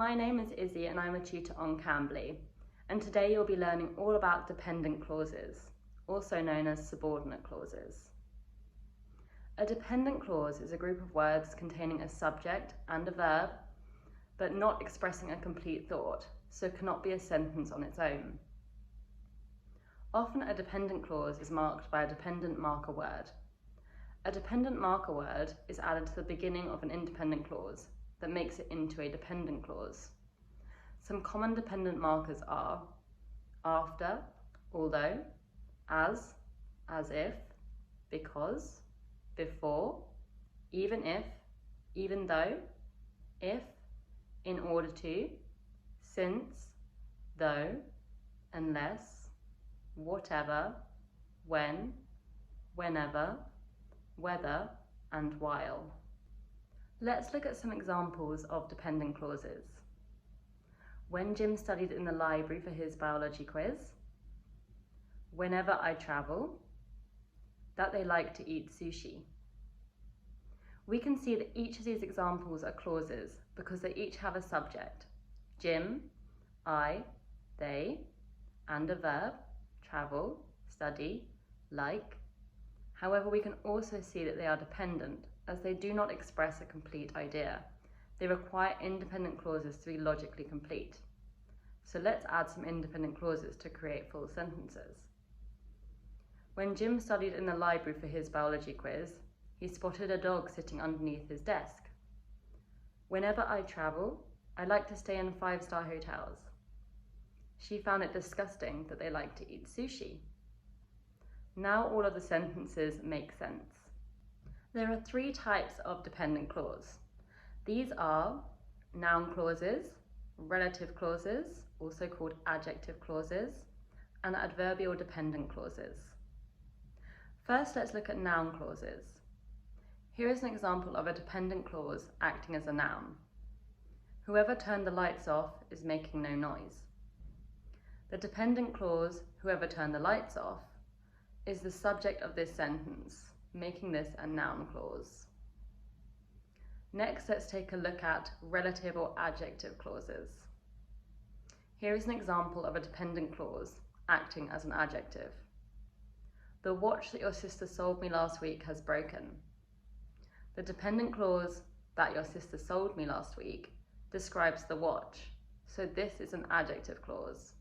My name is Izzy and I'm a tutor on Cambly, and today you'll be learning all about dependent clauses, also known as subordinate clauses. A dependent clause is a group of words containing a subject and a verb, but not expressing a complete thought, so cannot be a sentence on its own. Often a dependent clause is marked by a dependent marker word. A dependent marker word is added to the beginning of an independent clause that makes it into a dependent clause. Some common dependent markers are after, although, as if, because, before, even if, even though, if, in order to, since, though, unless, whatever, when, whenever, whether, and while. Let's look at some examples of dependent clauses. When Jim studied in the library for his biology quiz, whenever I travel, that they like to eat sushi. We can see that each of these examples are clauses because they each have a subject, Jim, I, they, and a verb, travel, study, like. However, we can also see that they are dependent as they do not express a complete idea. They require independent clauses to be logically complete. So let's add some independent clauses to create full sentences. When Jim studied in the library for his biology quiz, he spotted a dog sitting underneath his desk. Whenever I travel, I like to stay in 5-star hotels. She found it disgusting that they like to eat sushi. Now all of the sentences make sense. There are 3 types of dependent clause. These are noun clauses, relative clauses, also called adjective clauses, and adverbial dependent clauses. First, let's look at noun clauses. Here is an example of a dependent clause acting as a noun. Whoever turned the lights off is making no noise. The dependent clause, whoever turned the lights off, is the subject of this sentence, making this a noun clause. Next, let's take a look at relative or adjective clauses. Here is an example of a dependent clause acting as an adjective. The watch that your sister sold me last week has broken. The dependent clause that your sister sold me last week describes the watch, so this is an adjective clause.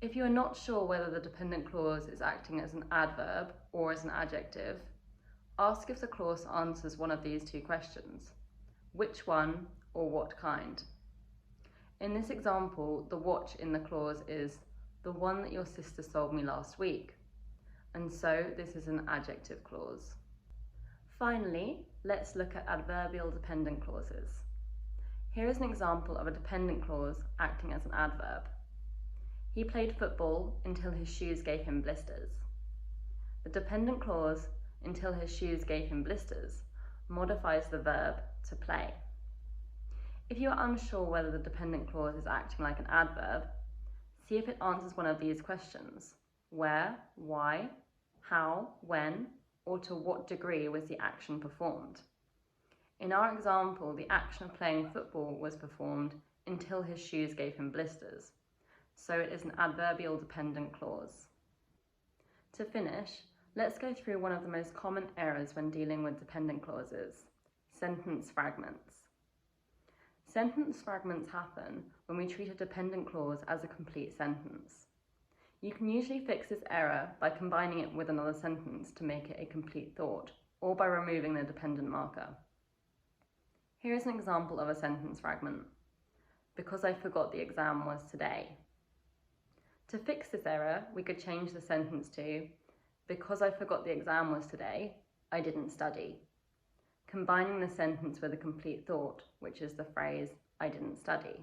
If you are not sure whether the dependent clause is acting as an adverb or as an adjective, ask if the clause answers one of these 2 questions: which one or what kind. In this example, the watch in the clause is the one that your sister sold me last week, and so this is an adjective clause. Finally, let's look at adverbial dependent clauses. Here is an example of a dependent clause acting as an adverb. He played football until his shoes gave him blisters. The dependent clause, until his shoes gave him blisters, modifies the verb to play. If you are unsure whether the dependent clause is acting like an adverb, see if it answers one of these questions: where, why, how, when, or to what degree was the action performed. In our example, the action of playing football was performed until his shoes gave him blisters, so it is an adverbial dependent clause. To finish, let's go through one of the most common errors when dealing with dependent clauses: sentence fragments. Sentence fragments happen when we treat a dependent clause as a complete sentence. You can usually fix this error by combining it with another sentence to make it a complete thought, or by removing the dependent marker. Here is an example of a sentence fragment: because I forgot the exam was today. To fix this error, we could change the sentence to, because I forgot the exam was today, I didn't study, combining the sentence with a complete thought, which is the phrase, I didn't study.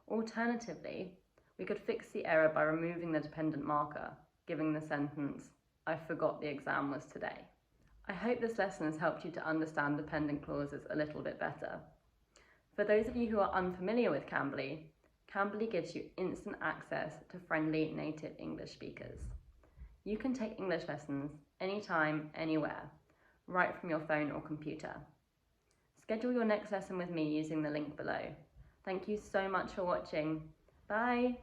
Alternatively, we could fix the error by removing the dependent marker, giving the sentence, I forgot the exam was today. I hope this lesson has helped you to understand dependent clauses a little bit better. For those of you who are unfamiliar with Cambly, Cambly gives you instant access to friendly native English speakers. You can take English lessons anytime, anywhere, right from your phone or computer. Schedule your next lesson with me using the link below. Thank you so much for watching. Bye!